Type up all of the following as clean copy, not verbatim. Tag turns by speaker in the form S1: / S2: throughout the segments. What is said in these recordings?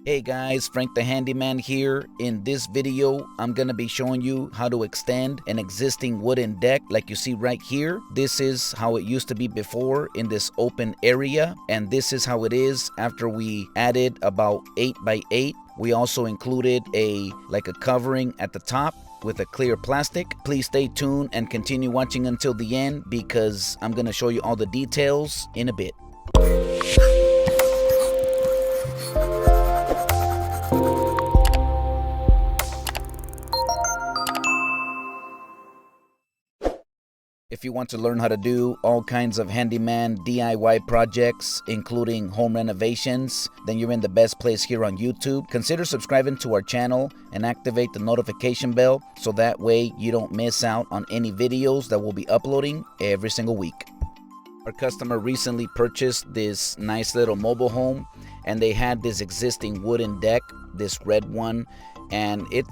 S1: Hey guys, Frank the Handyman here. In this video, I'm gonna be showing you how to extend an existing wooden deck like you see right here. This is how it used to be before in this open area, and this is how it is after we added about 8x8. We also included a covering at the top with a clear plastic. Please stay tuned and continue watching until the end because I'm gonna show you all the details in a bit. If you want to learn how to do all kinds of handyman DIY projects, including home renovations, then you're in the best place here on YouTube. Consider subscribing to our channel and activate the notification bell so that way you don't miss out on any videos that we'll be uploading every single week. Our customer recently purchased this nice little mobile home, and they had this existing wooden deck, this red one, and it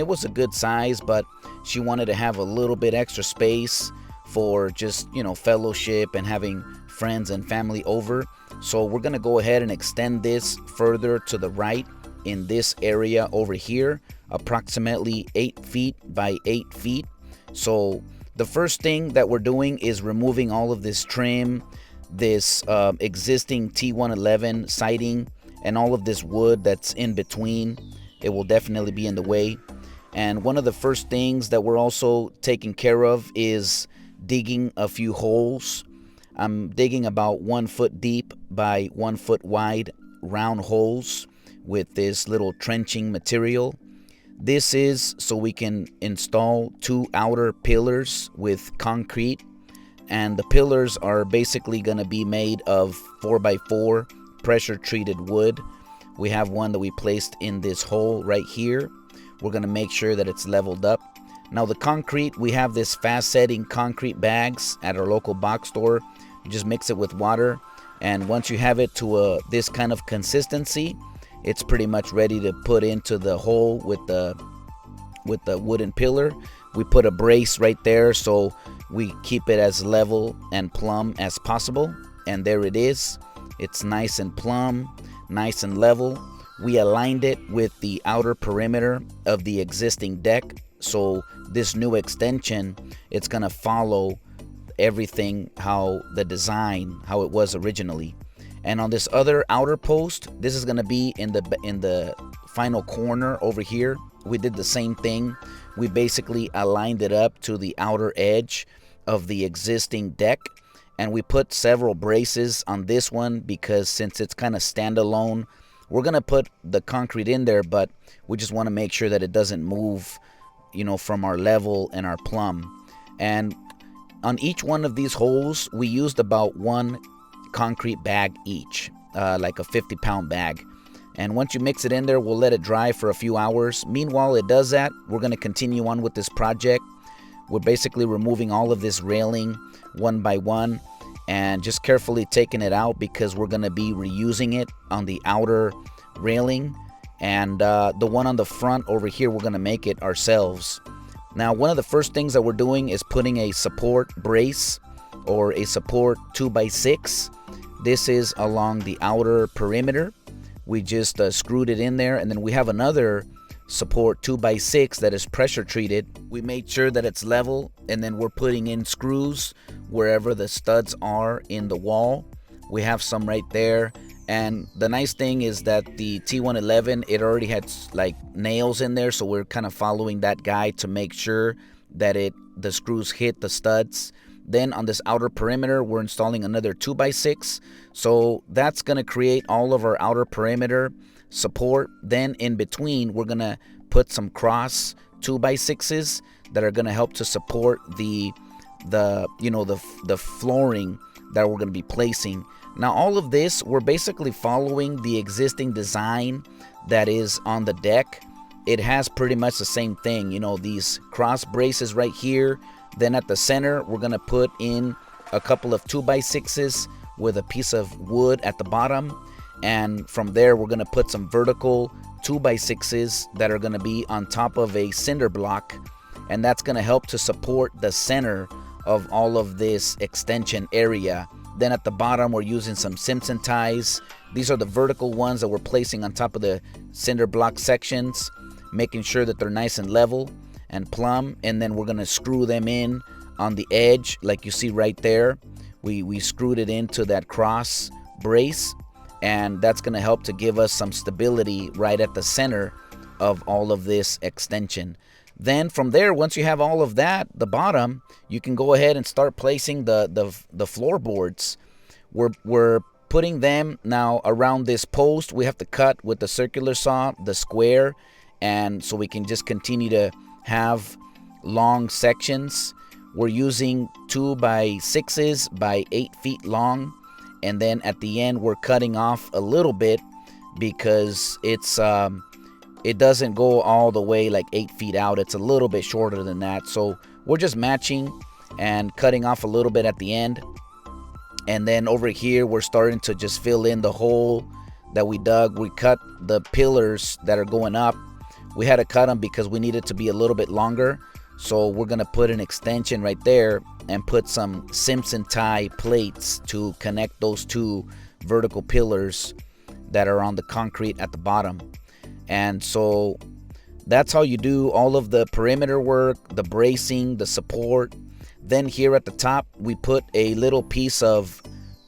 S1: was a good size, but she wanted to have a little bit extra space for just, fellowship and having friends and family over. So we're gonna go ahead and extend this further to the right in this area over here, approximately 8 feet by 8 feet. So the first thing that we're doing is removing all of this trim, this existing T111 siding, and all of this wood that's in between. It will definitely be in the way. And one of the first things that we're also taking care of is digging a few holes. I'm digging about 1 foot deep by 1 foot wide round holes with this little trenching material. This is so we can install 2 outer pillars with concrete, and the pillars are basically going to be made of 4x4 pressure treated wood. We have one that we placed in this hole right here. We're going to make sure that it's leveled up. Now the concrete, we have this fast setting concrete bags at our local box store. You just mix it with water, and once you have it to this kind of consistency, it's pretty much ready to put into the hole with the wooden pillar. We put a brace right there so we keep it as level and plumb as possible, and there it is. It's nice and plumb, nice and level. We aligned it with the outer perimeter of the existing deck, so this new extension, it's gonna follow everything how it was originally. And on this other outer post, this is gonna be in the final corner over here. We did the same thing. We basically aligned it up to the outer edge of the existing deck, and we put several braces on this one because since it's kind of standalone, we're gonna put the concrete in there, but we just want to make sure that it doesn't move, from our level and our plumb. And on each one of these holes, we used about 1 concrete bag each, like a 50-pound bag. And once you mix it in there, we'll let it dry for a few hours. Meanwhile it does that, we're gonna continue on with this project. We're basically removing all of this railing one by one and just carefully taking it out because we're gonna be reusing it on the outer railing, and the one on the front over here, we're gonna make it ourselves. Now, one of the first things that we're doing is putting a support brace or a support 2x6. This is along the outer perimeter. We just screwed it in there, and then we have another support 2x6 that is pressure treated. We made sure that it's level, and then we're putting in screws wherever the studs are in the wall. We have some right there, and the nice thing is that the T111, it already had nails in there, so we're kind of following that guide to make sure that the screws hit the studs. Then on this outer perimeter, we're installing another 2x6, so that's going to create all of our outer perimeter support. Then in between, we're going to put some cross 2x6s that are going to help to support the flooring that we're going to be placing. Now all of this, we're basically following the existing design that is on the deck. It has pretty much the same thing, these cross braces right here. Then at the center, we're gonna put in a couple of 2x6s with a piece of wood at the bottom, and from there we're gonna put some vertical 2x6s that are gonna be on top of a cinder block, and that's gonna help to support the center of all of this extension area Then at the bottom, we're using some Simpson ties. These are the vertical ones that we're placing on top of the cinder block sections, making sure that they're nice and level and plumb. And then we're going to screw them in on the edge, like you see right there. We screwed it into that cross brace, and that's going to help to give us some stability right at the center of all of this extension. Then from there, once you have all of that, the bottom, you can go ahead and start placing the floorboards. We're putting them now around this post. We have to cut with the circular saw, the square, and so we can just continue to have long sections. We're using 2x6s by 8 feet long, and then at the end we're cutting off a little bit because it doesn't go all the way like 8 feet out. It's a little bit shorter than that, so we're just matching and cutting off a little bit at the end. And then over here we're starting to just fill in the hole that we dug. We cut the pillars that are going up. We had to cut them because we needed to be a little bit longer. So we're going to put an extension right there and put some Simpson tie plates to connect those two vertical pillars that are on the concrete at the bottom. And so that's how you do all of the perimeter work, the bracing, the support. Then here at the top, we put a little piece of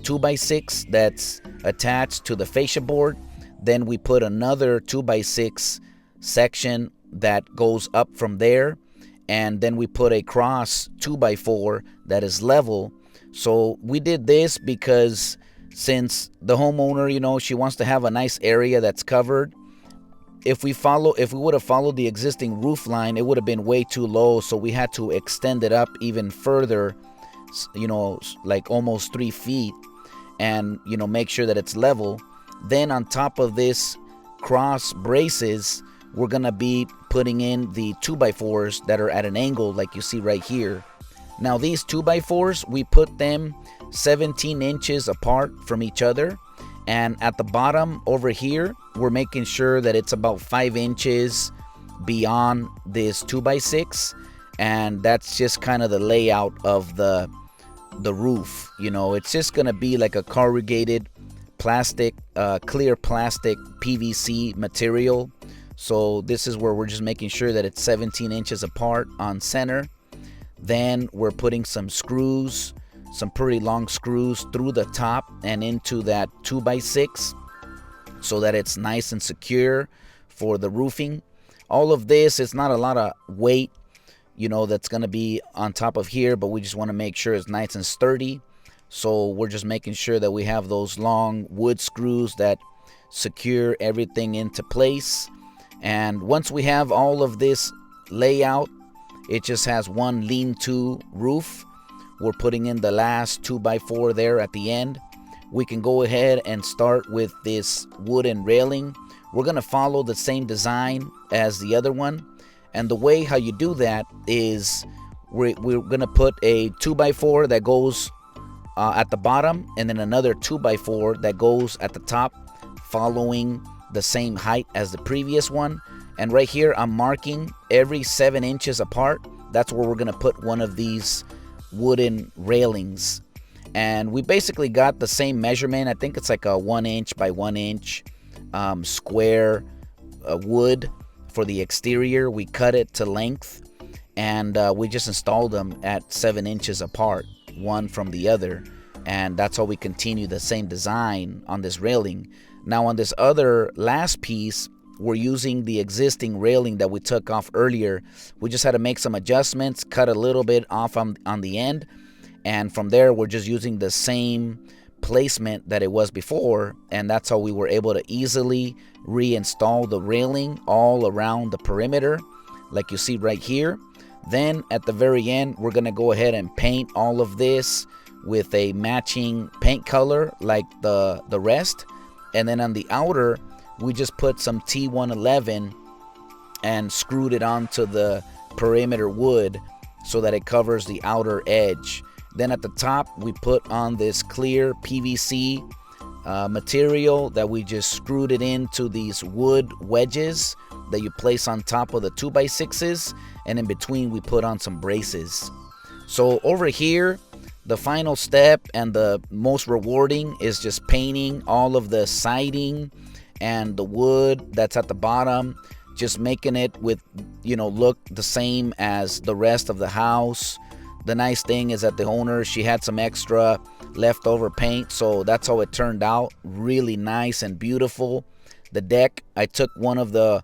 S1: 2x6 that's attached to the fascia board. Then we put another 2x6 section that goes up from there. And then we put a cross 2x4 that is level. So we did this because since the homeowner, she wants to have a nice area that's covered. If we would have followed the existing roof line, it would have been way too low. So we had to extend it up even further, like almost 3 feet, and make sure that it's level. Then on top of this cross braces, we're gonna be putting in the 2x4s that are at an angle like you see right here. Now these 2x4s, we put them 17 inches apart from each other, and at the bottom over here, we're making sure that it's about 5 inches beyond this 2x6, and that's just kind of the layout of the roof. It's just gonna be like a corrugated plastic, clear plastic PVC material. So this is where we're just making sure that it's 17 inches apart on center. Then we're putting some screws, some pretty long screws through the top and into that 2x6 so that it's nice and secure for the roofing. All of this, it's not a lot of weight, that's going to be on top of here, but we just want to make sure it's nice and sturdy. So we're just making sure that we have those long wood screws that secure everything into place. And once we have all of this layout, it just has one lean-to roof. We're putting in the last 2x4 there at the end. We can go ahead and start with this wooden railing. We're going to follow the same design as the other one. And the way how you do that is we're going to put a 2x4 that goes at the bottom, and then another 2x4 that goes at the top, following the same height as the previous one. And right here I'm marking every 7 inches apart. That's where we're going to put one of these wooden railings. And we basically got the same measurement. I think it's like a 1 inch by 1 inch square wood for the exterior. We cut it to length, and we just installed them at 7 inches apart, one from the other. And that's how we continue the same design on this railing. Now on this other last piece, we're using the existing railing that we took off earlier. We just had to make some adjustments, cut a little bit off on the end, and from there we're just using the same placement that it was before, and that's how we were able to easily reinstall the railing all around the perimeter like you see right here. Then at the very end, we're gonna go ahead and paint all of this with a matching paint color like the rest. And then on the outer, we just put some T111 and screwed it onto the perimeter wood so that it covers the outer edge. Then at the top, we put on this clear PVC material that we just screwed it into these wood wedges that you place on top of the 2x6s, and in between we put on some braces. So over here, The final step and the most rewarding is just painting all of the siding and the wood that's at the bottom, just making it with, look the same as the rest of the house. The nice thing is that the owner, she had some extra leftover paint, so that's how it turned out. Really nice and beautiful. The deck, I took one of the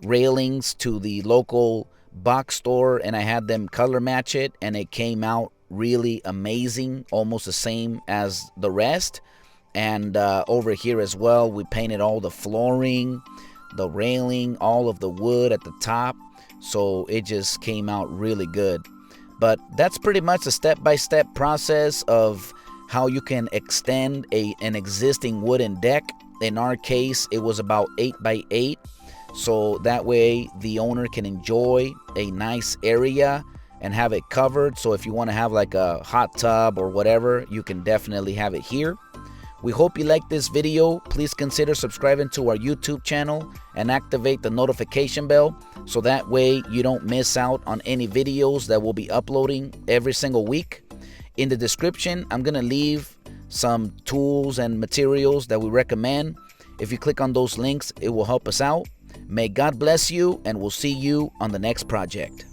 S1: railings to the local box store and I had them color match it, and it came out really amazing, almost the same as the rest. And over here as well, we painted all the flooring, the railing, all of the wood at the top, so it just came out really good. But that's pretty much a step-by-step process of how you can extend an existing wooden deck. In our case, it was about 8x8, so that way the owner can enjoy a nice area and have it covered. So if you want to have like a hot tub or whatever, you can definitely have it here. We hope you liked this video. Please consider subscribing to our YouTube channel and activate the notification bell so that way you don't miss out on any videos that we'll be uploading every single week. In the description, I'm going to leave some tools and materials that we recommend. If you click on those links, it will help us out. May God bless you, and we'll see you on the next project.